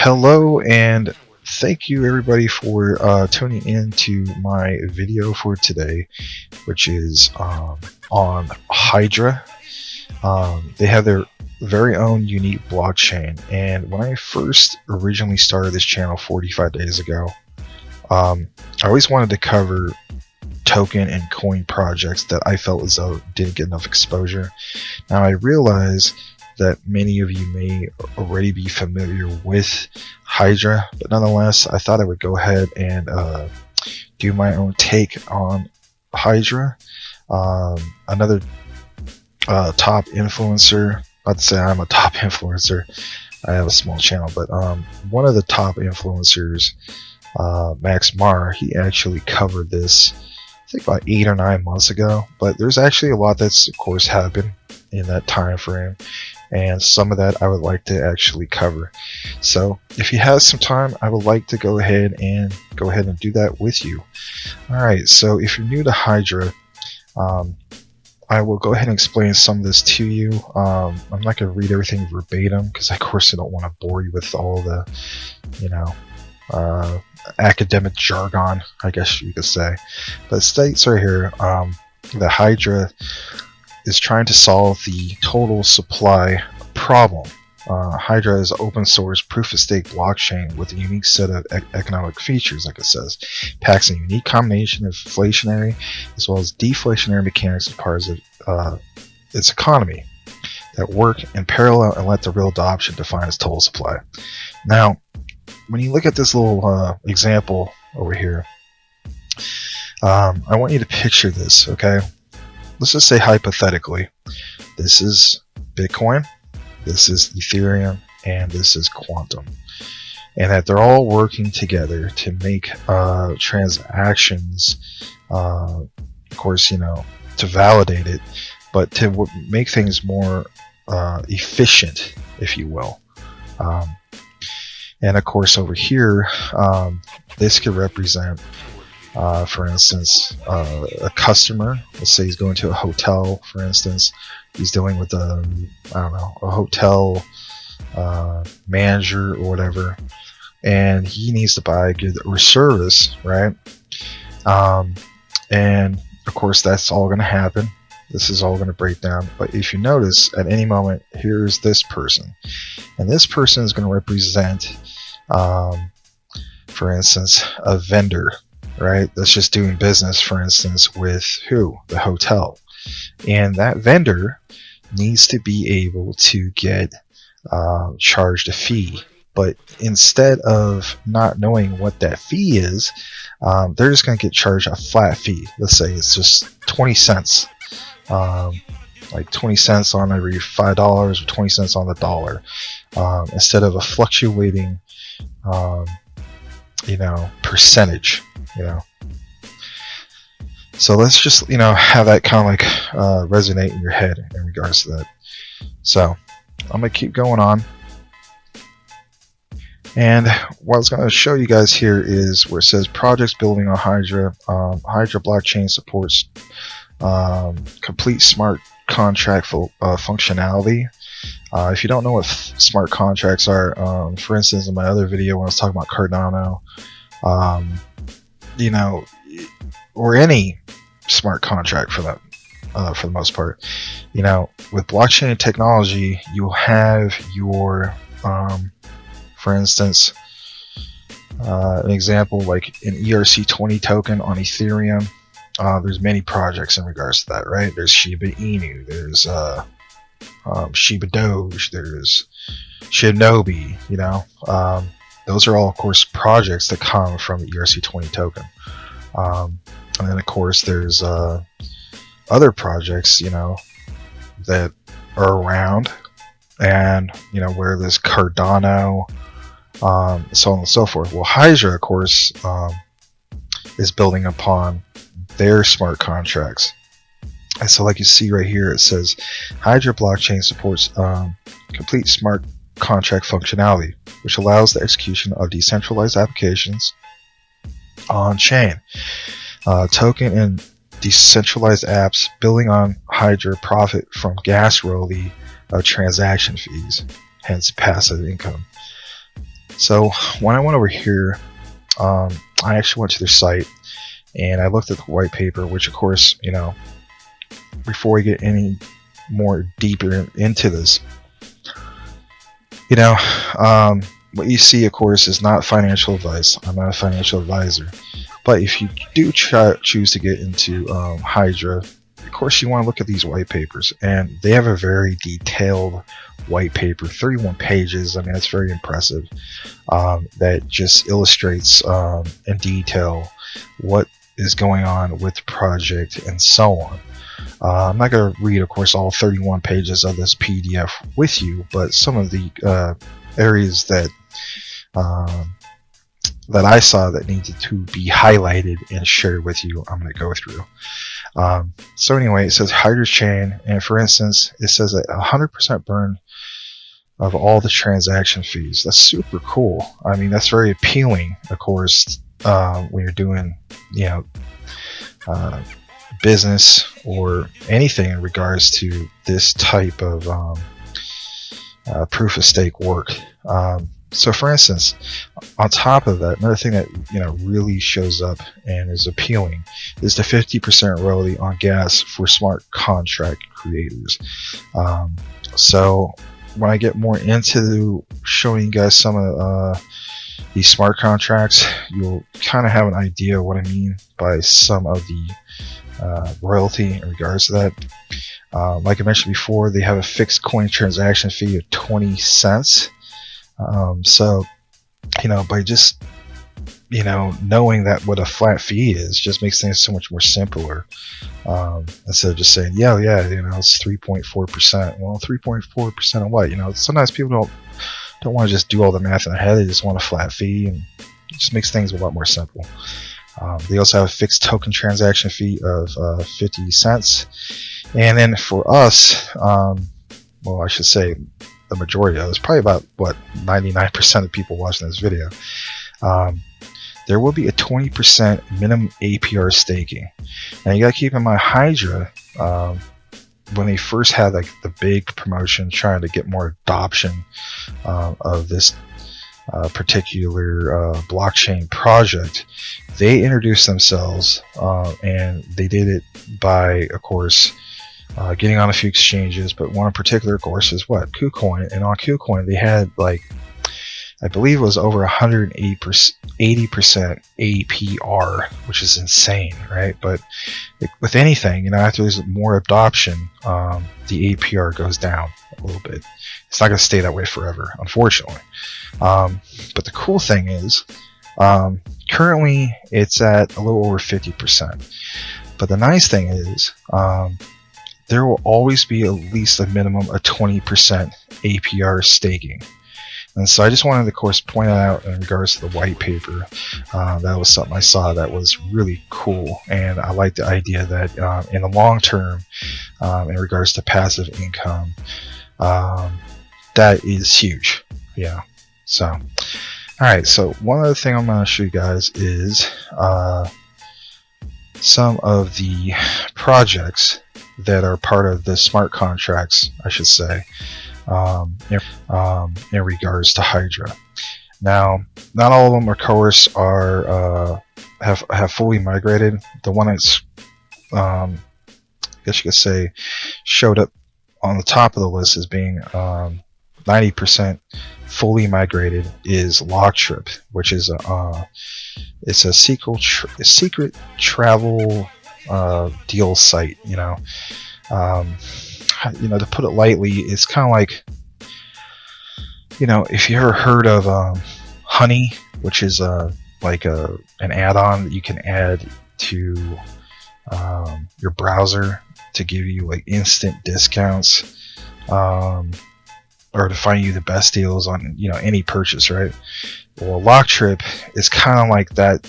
Hello and thank you everybody for tuning in to my video for today, which is on Hydra. They have their very own unique blockchain, and when I first originally started this channel 45 days ago, I always wanted to cover token and coin projects that I felt as though didn't get enough exposure. Now I realize that many of you may already be familiar with Hydra, but nonetheless I thought I would go ahead and do my own take on Hydra. Another top influencer, I'd say I'm a top influencer, I have a small channel, but one of the top influencers, Max Mar, he actually covered this I think about 8 or 9 months ago, but there's actually a lot that's of course happened in that time frame, and some of that I would like to actually cover. So if you have some time, I would like to go ahead and do that with you. Alright, so if you're new to Hydra, I will go ahead and explain some of this to you. I'm not going to read everything verbatim because of course I don't want to bore you with all the academic jargon, I guess you could say. But it states right here that Hydra is trying to solve the total supply problem. Hydra is an open source proof of stake blockchain with a unique set of economic features, like it says, packs a unique combination of inflationary as well as deflationary mechanics as parts of its economy that work in parallel and let the real adoption define its total supply. Now, when you look at this little example over here, I want you to picture this, okay? Let's just say hypothetically, this is Bitcoin, this is Ethereum, and this is Quantum, and that they're all working together to make transactions, of course, to validate it, but to make things more efficient, if you will. And of course over here, this could represent, for instance, a customer. Let's say he's going to a hotel, for instance. He's dealing with a hotel manager or whatever, and he needs to buy a good or service, right? And of course that's all going to happen. This is all going to break down. But if you notice, at any moment, here's this person, and this person is going to represent, for instance, a vendor, right? That's just doing business, for instance, with who? The hotel. And that vendor needs to be able to get charged a fee. But instead of not knowing what that fee is, they're just going to get charged a flat fee. Let's say it's just 20 cents. Like 20 cents on every $5 or 20 cents on the dollar, instead of a fluctuating percentage, so let's just have that kind of like resonate in your head in regards to that. So I'm gonna keep going on, and what I was going to show you guys here is where it says projects building on Hydra. Hydra blockchain supports complete smart contract functionality. If you don't know what smart contracts are, for instance, in my other video when I was talking about Cardano, or any smart contract for that, for the most part, with blockchain technology, you have your, for instance, an example like an ERC20 token on Ethereum. There's many projects in regards to that, right? There's Shiba Inu, there's Shiba Doge, there's Shinobi, those are all of course projects that come from the ERC20 token. And then of course there's other projects, that are around, and where there's Cardano, so on and so forth. Well, Hydra of course is building upon their smart contracts. And so like you see right here, it says Hydra blockchain supports complete smart contract functionality, which allows the execution of decentralized applications on chain. Token and decentralized apps building on Hydra profit from gas royalty of transaction fees, hence passive income. So when I went over here, I actually went to their site and I looked at the white paper, which of course, you know, before we get any more deeper into this, you know, what you see, of course, is not financial advice. I'm not a financial advisor. But if you do choose to get into Hydra, of course you want to look at these white papers. And they have a very detailed white paper, 31 pages. I mean, it's very impressive. That just illustrates in detail what is going on with the project and so on. I'm not going to read, of course, all 31 pages of this PDF with you, but some of the areas that that I saw that needed to be highlighted and shared with you, I'm going to go through. So anyway, it says Hydra chain, and for instance, it says that 100% burn of all the transaction fees. That's super cool. I mean, that's very appealing, of course, when you're doing, you know, business or anything in regards to this type of proof of stake work. So for instance, on top of that, another thing that, you know, really shows up and is appealing is the 50% royalty on gas for smart contract creators. So when I get more into showing you guys some of these smart contracts, you'll kind of have an idea of what I mean by some of the royalty in regards to that. Like I mentioned before, they have a fixed coin transaction fee of 20 cents. So, you know, by just, you know, knowing that what a flat fee is just makes things so much more simpler. Instead of just saying, yeah, you know, it's 3.4%. Well, 3.4% of what? You know, sometimes people don't want to just do all the math in their head. They just want a flat fee, and it just makes things a lot more simple. They also have a fixed token transaction fee of 50 cents. And then for us, well, I should say the majority of it, probably about, what, 99% of people watching this video, there will be a 20% minimum APR staking. Now you got to keep in mind, Hydra, when they first had like the big promotion trying to get more adoption of this particular blockchain project, they introduced themselves, and they did it by, of course, getting on a few exchanges, but one in particular, of course, is what? KuCoin. And on KuCoin, they had, like, I believe it was over 180% APR, which is insane, right? But with anything, you know, after there's more adoption, the APR goes down a little bit. It's not going to stay that way forever, unfortunately. But the cool thing is, currently it's at a little over 50%. But the nice thing is, there will always be at least a minimum of 20% APR staking. And so I just wanted to, of course, point out in regards to the white paper, that was something I saw that was really cool. And I like the idea that in the long term, in regards to passive income, that is huge. Yeah. So, all right. So one other thing I'm going to show you guys is some of the projects that are part of the smart contracts, I should say, in regards to Hydra. Now, not all of them, of course, are have fully migrated. The one that's, I guess you could say, showed up on the top of the list as being 90% fully migrated is Locktrip, which is it's a secret travel deal site. You know, to put it lightly, it's kind of like, you know, if you ever heard of Honey, which is like an add-on that you can add to your browser to give you like instant discounts, or to find you the best deals on, you know, any purchase, right? Well, Locktrip is kind of like that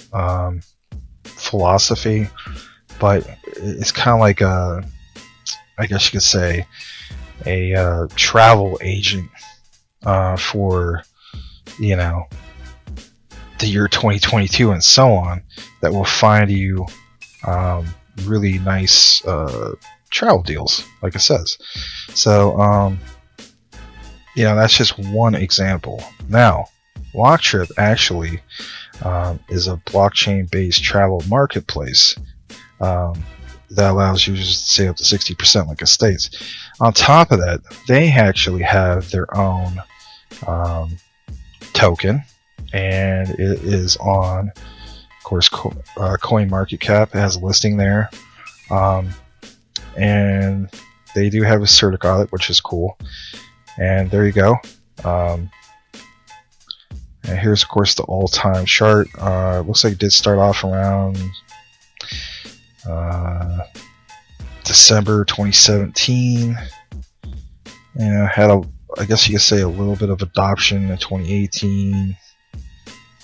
philosophy, but it's kind of like a, I guess you could say, a travel agent for, you know, the year 2022 and so on, that will find you really nice travel deals, like it says. So, you know, that's just one example. Now, Blocktrip actually is a blockchain-based travel marketplace that allows users to save up to 60% like it states. On top of that, they actually have their own token, and it is on, of course, CoinMarketCap. It has a listing there, and they do have a certificate on it, which is cool. And there you go. And here's, of course, the all-time chart. Looks like it did start off around December 2017. Had a, I guess you could say, a little bit of adoption in 2018,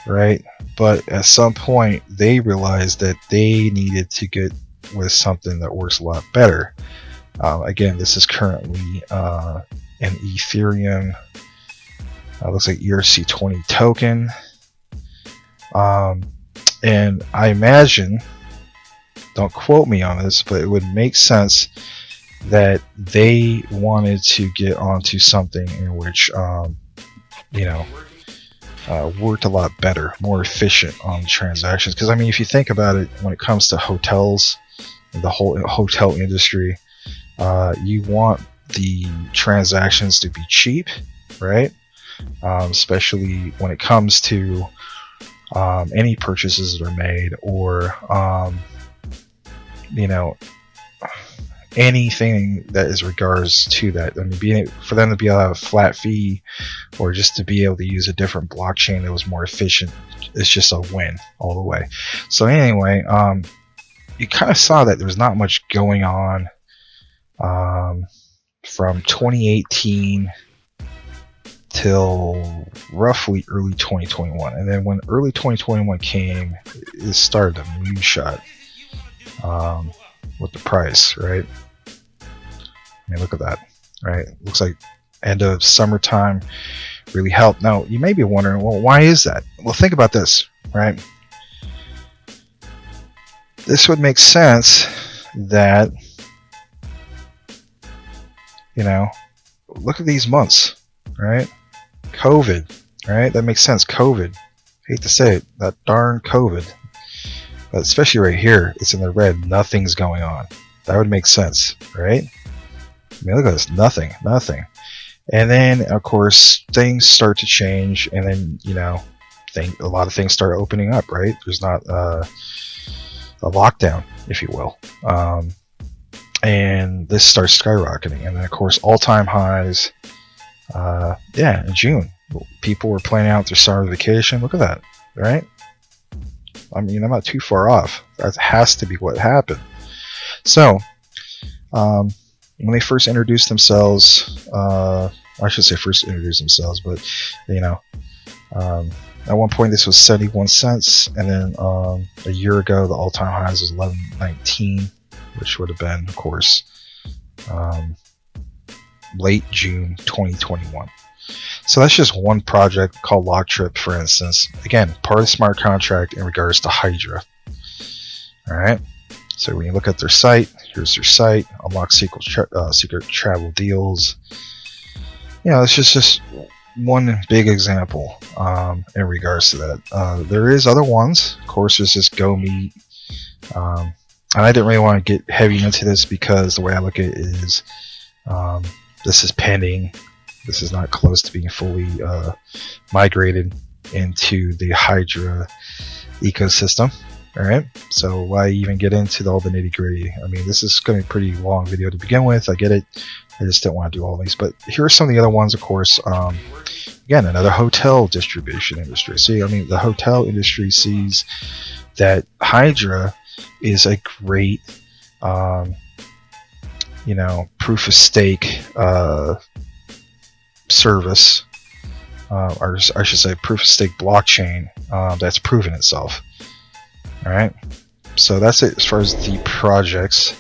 right? But at some point, they realized that they needed to get with something that works a lot better. Again, this is currently an Ethereum. Looks like ERC20 token, and I imagine, don't quote me on this, but it would make sense that they wanted to get onto something in which worked a lot better, more efficient on transactions. Because I mean, if you think about it, when it comes to hotels, the whole hotel industry, you want the transactions to be cheap, right? Especially when it comes to any purchases that are made, or anything that is regards to that. I mean, for them to be able to have a flat fee, or just to be able to use a different blockchain that was more efficient, it's just a win all the way. So anyway, you kind of saw that there was not much going on from 2018 till roughly early 2021, and then when early 2021 came, it started a moonshot with the price, right? I mean, look at that, right? Looks like end of summertime really helped. Now, you may be wondering, well, why is that? Well, think about this, right? This would make sense that, look at these months, right? COVID, right? That makes sense. COVID. Hate to say it, that darn COVID. But especially right here, it's in the red. Nothing's going on. That would make sense, right? I mean, look at this. Nothing. And then, of course, things start to change, and then, a lot of things start opening up, right? There's not a lockdown, if you will. And this starts skyrocketing. And then, of course, all-time highs. In June, people were planning out their summer vacation. Look at that, right? I mean, I'm not too far off. That has to be what happened. So, when they first introduced themselves, I should say first introduced themselves, but at one point this was 71 cents, and then a year ago the all-time highs was 11.19, which would have been, of course, late June 2021. So that's just one project called Blocktrip, for instance. Again, part of the smart contract in regards to Hydra. Alright, so when you look at their site, here's their site, unlock secret travel deals. It's just one big example in regards to that. There is other ones. Of course, there's this GoMeet. And I didn't really want to get heavy into this because the way I look at it is this is pending. This is not close to being fully migrated into the Hydra ecosystem. Alright, so why even get into all the nitty gritty? I mean, this is going to be a pretty long video to begin with. I get it. I just didn't want to do all these. But here are some of the other ones, of course. Again, another hotel distribution industry. See, I mean, the hotel industry sees that Hydra is a great, proof of stake service, or I should say proof of stake blockchain that's proven itself. Alright, so that's it as far as the projects,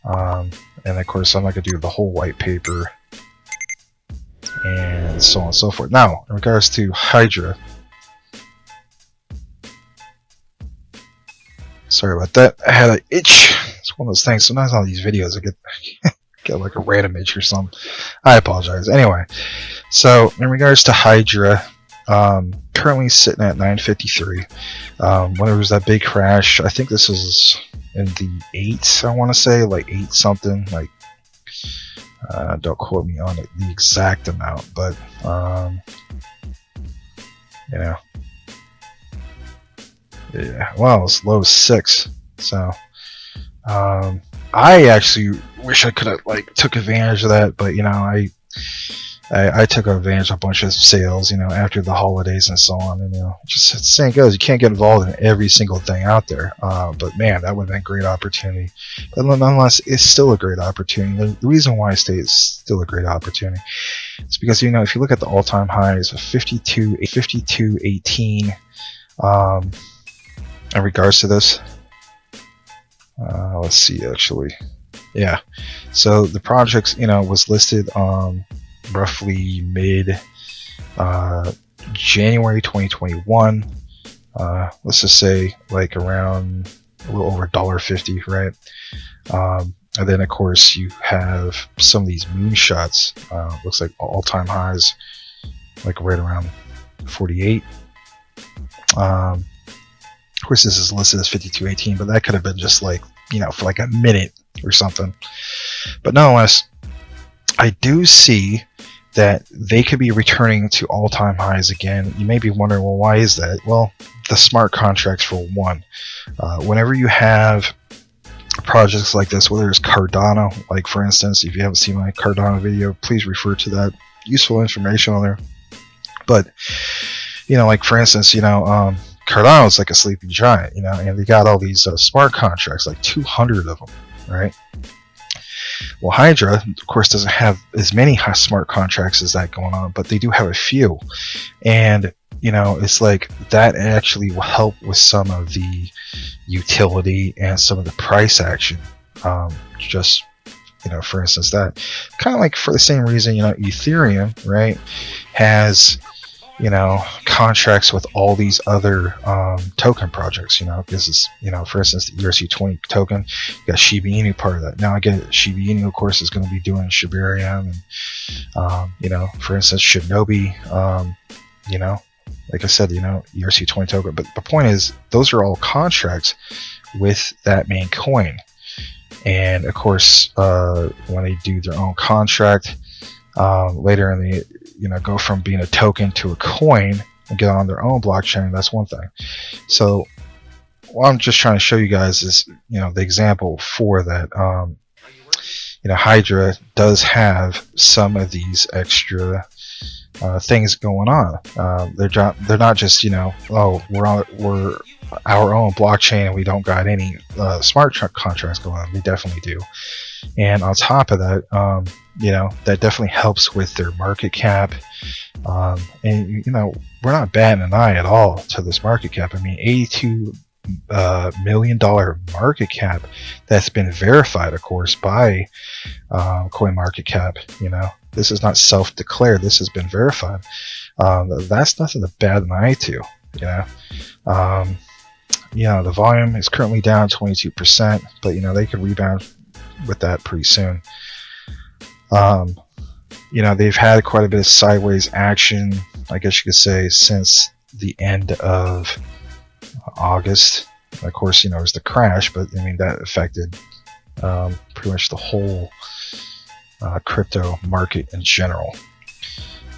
and of course I'm not going to do the whole white paper and so on and so forth. Now, in regards to Hydra, sorry about that, I had an itch. It's one of those things. Sometimes on these videos I get like a random itch or something. I apologize. Anyway, so in regards to Hydra, Currently sitting at 953. When there was that big crash, I think this is in the 8s, I want to say, like 8 something, like, don't quote me on it, the exact amount, but, you know, yeah, well, it's low as 6, so, I actually wish I could have, like, took advantage of that, but, you know, I took advantage of a bunch of sales, you know, after the holidays and so on, and, you know, just the saying goes, you can't get involved in every single thing out there, but man, that would have been a great opportunity. But nonetheless, it's still a great opportunity. The reason why I say it's still a great opportunity is because, you know, if you look at the all-time highs of 52.18, in regards to this, let's see, actually, yeah, so the project, you know, was listed roughly mid January 2021, let's just say like around a little over $1.50, right? And then of course you have some of these moonshots, looks like all-time highs like right around 48. Of course this is listed as 52.18, but that could have been just like, you know, for like a minute or something. But nonetheless, I do see that they could be returning to all-time highs again. You may be wondering, well, why is that? Well, the smart contracts for one. Whenever you have projects like this, whether it's Cardano, like for instance, if you haven't seen my Cardano video, please refer to that. Useful information on there. But, you know, like for instance, you know, Cardano is like a sleeping giant, you know, and they got all these smart contracts, like 200 of them, right? Well, Hydra, of course, doesn't have as many smart contracts as that going on, but they do have a few. And, you know, it's like that actually will help with some of the utility and some of the price action. Just, you know, for instance, that kind of like for the same reason, you know, Ethereum, right, has, you know, contracts with all these other token projects. You know, this is, you know, for instance, the ERC20 token, you got Shiba Inu part of that. Now again, Shiba Inu of course is going to be doing Shibarium, and you know, for instance, Shinobi, you know, like I said, you know, ERC20 token. But the point is, those are all contracts with that main coin, and of course, when they do their own contract later in the, you know, go from being a token to a coin and get on their own blockchain, that's one thing. So what I'm just trying to show you guys is, you know, the example for that. You know, Hydra does have some of these extra things going on. They're not just, you know, oh, we're our own blockchain and we don't got any smart contracts going on. They definitely do. And on top of that, you know, that definitely helps with their market cap. And, you know, we're not batting an eye at all to this market cap. I mean, $82 million market cap that's been verified, of course, by CoinMarketCap. You know, this is not self-declared. This has been verified. That's nothing to bat an eye to, you know. Yeah, the volume is currently down 22%, but, you know, they could rebound with that pretty soon. You know, they've had quite a bit of sideways action, I guess you could say, since the end of August. Of course, you know, it was the crash, but I mean, that affected pretty much the whole crypto market in general.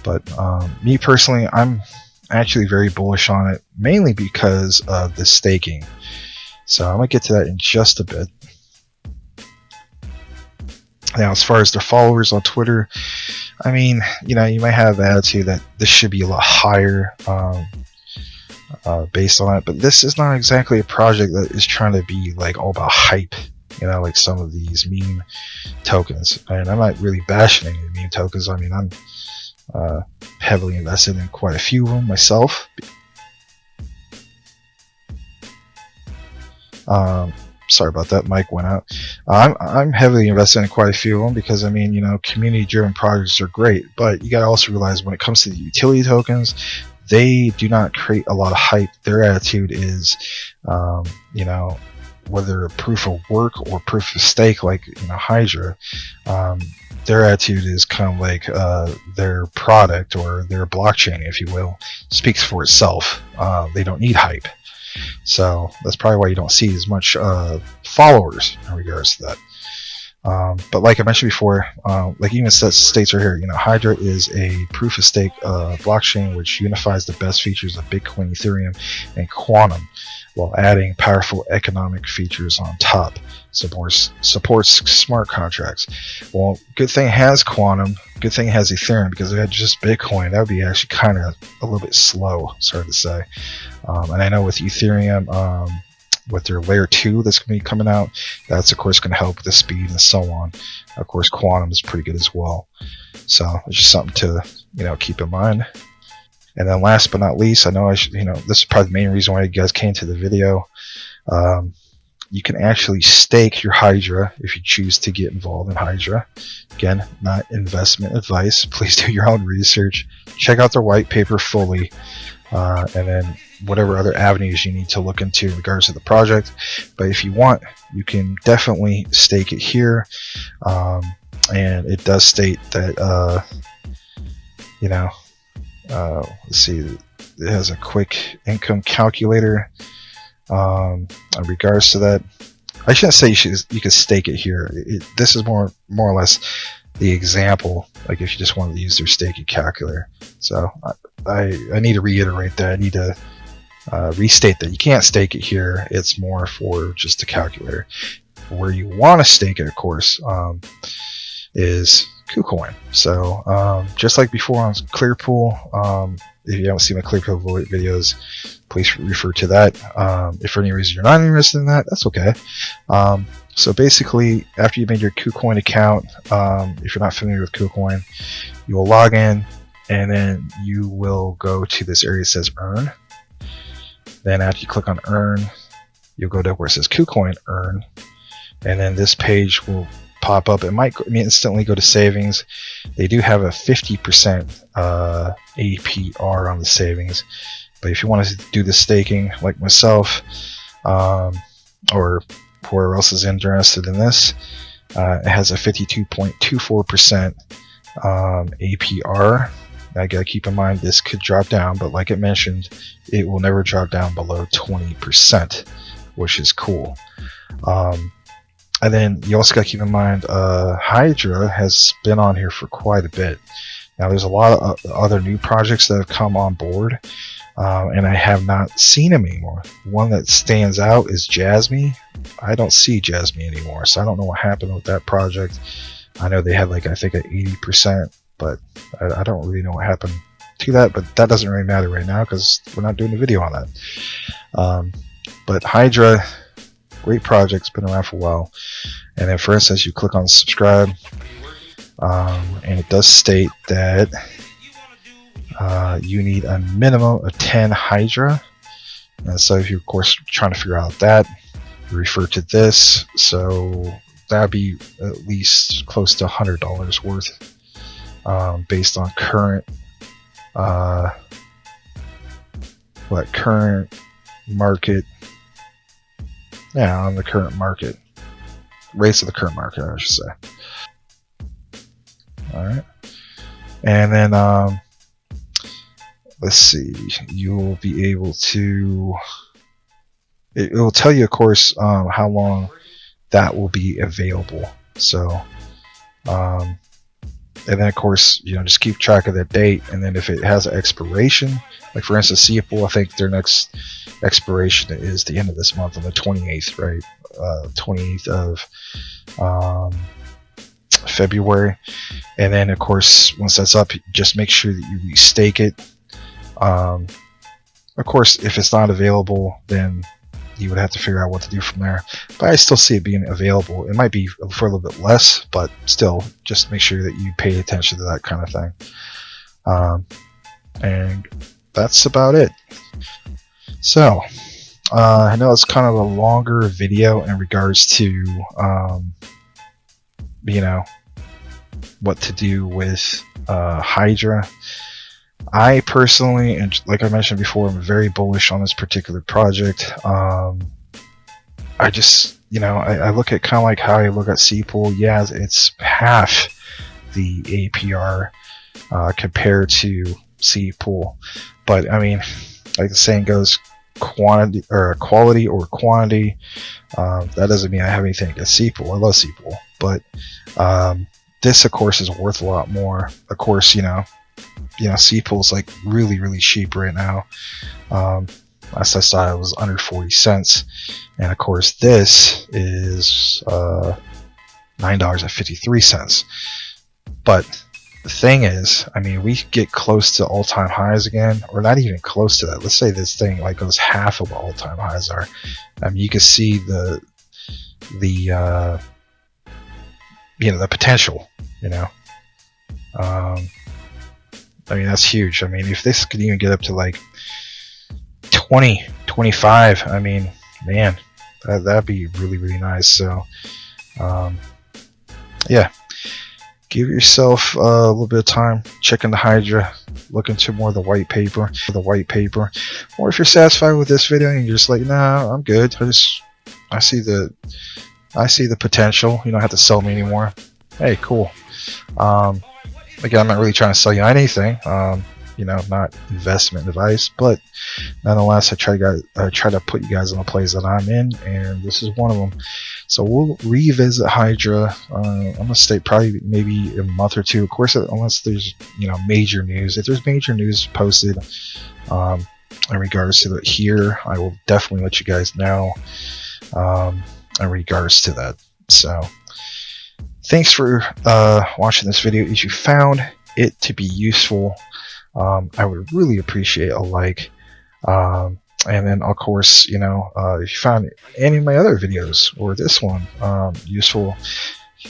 But me personally, I'm actually very bullish on it, mainly because of the staking. So I'm going to get to that in just a bit. Now, as far as their followers on Twitter, I mean, you know, you might have the attitude that this should be a lot higher based on it, but this is not exactly a project that is trying to be like all about hype, you know, like some of these meme tokens. And I'm not really bashing any of the meme tokens. I mean, I'm heavily invested in quite a few of them myself. Sorry about that, mic went out. I'm heavily invested in quite a few of them because, I mean, you know, community-driven projects are great, but you gotta also realize when it comes to the utility tokens, they do not create a lot of hype. Their attitude is, you know, whether a proof of work or proof of stake, like Hydra, their attitude is kind of like their product or their blockchain, if you will, speaks for itself. They don't need hype, so that's probably why you don't see as much followers in regards to that. But like I mentioned before, like even states right here, Hydra is a proof of stake blockchain which unifies the best features of Bitcoin, Ethereum, and Quantum, while adding powerful economic features on top. Supports smart contracts. Well, good thing it has Quantum, good thing it has Ethereum, because if it had just Bitcoin, that would be actually kind of a little bit slow, sorry to say. And I know with Ethereum, with their layer 2 that's going to be coming out, that's of course going to help with the speed and so on. Of course, Quantum is pretty good as well, so it's just something to keep in mind. And then last but not least, I know this is probably the main reason why you guys came to the video. You can actually stake your Hydra if you choose to get involved in Hydra. Again, not investment advice. Please do your own research. Check out their white paper fully, and then whatever other avenues you need to look into in regards to the project. But if you want, you can definitely stake it here, and it does state that let's see, it has a quick income calculator in regards to that. I shouldn't say you can stake it here. This is more or less the example, like if you just wanted to use their staking calculator. So I need to reiterate that. I need to restate that you can't stake it here. It's more for just the calculator. Where you want to stake it, of course, is KuCoin. So just like before on Clearpool, if you haven't seen my Clearpool videos, please refer to that. If for any reason you're not interested in that, that's okay. So basically, after you made your KuCoin account, if you're not familiar with KuCoin, you will log in, and then you will go to this area that says Earn. Then after you click on Earn, you'll go to where it says KuCoin Earn, and then this page will pop up. It might instantly go to savings. They do have a 50% APR on the savings, but if you want to do the staking like myself, or whoever else is interested in this, it has a 52.24% APR. I gotta keep in mind this could drop down, but like it mentioned, it will never drop down below 20%, which is cool. And then you also gotta keep in mind, Hydra has been on here for quite a bit. Now there's a lot of other new projects that have come on board, and I have not seen them anymore. One that stands out is Jasmine. I don't see Jasmine anymore, so I don't know what happened with that project. I know they had like, I think, an 80%, but I don't really know what happened to that, but that doesn't really matter right now because we're not doing a video on that. But Hydra, great project, been around for a while. And then for instance, you click on subscribe, and it does state that you need a minimum of 10 Hydra. And so if you're of course trying to figure out that, you refer to this. So that'd be at least close to $100 worth, based on current current market, on the current market rates of the current market, I should say. Alright, and then let's see, you will be able to, it will tell you of course how long that will be available. So and then of course, just keep track of that date, and then if it has an expiration, like for instance Seapole, I think their next expiration is the end of this month on the 28th, right? 28th of February. And then of course once that's up, just make sure that you restake it. Of course if it's not available, then you would have to figure out what to do from there, but I still see it being available. It might be for a little bit less, but still just make sure that you pay attention to that kind of thing. And that's about it. So I know it's kind of a longer video in regards to what to do with Hydra. I personally, and like I mentioned before, I'm very bullish on this particular project. I just, you know, I look at kind of like how I look at C-Pool. Yeah, it's half the APR compared to C-Pool, but I mean, like the saying goes, quality or quantity. That doesn't mean I have anything against C-Pool. I love C-Pool, but this, of course, is worth a lot more. Of course, you know, C-Pool is like really cheap right now. Last I saw it was under 40 cents, and of course this is $9.53. But the thing is, I mean, we get close to all-time highs again, or not even close to that. Let's say this thing like goes half of what all-time highs are. I mean, you can see the you know, the potential. You know, I mean, that's huge. I mean, if this could even get up to like 20, 25, I mean, man, that'd be really nice. So yeah, give yourself a little bit of time, check into Hydra, look into more of the white paper, or if you're satisfied with this video and you're just like, nah, I'm good, I see the potential, you don't have to sell me anymore, hey, cool. Again, I'm not really trying to sell you anything, you know, not investment advice, but nonetheless, I try to put you guys in the plays that I'm in, and this is one of them. So we'll revisit Hydra. I'm gonna stay probably maybe a month or two, of course, unless there's, you know, major news. If there's major news posted in regards to it here, I will definitely let you guys know in regards to that. So thanks for watching this video. If you found it to be useful, I would really appreciate a like, and then of course, you know, if you found any of my other videos or this one useful,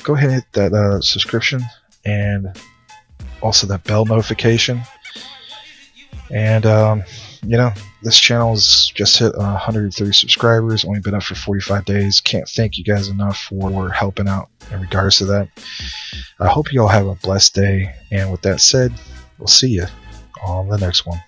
go ahead and hit that subscription and also that bell notification. And you know, this channel's just hit 130 subscribers, only been up for 45 days. Can't thank you guys enough for helping out in regards to that. I hope you all have a blessed day, and with that said, we'll see you on the next one.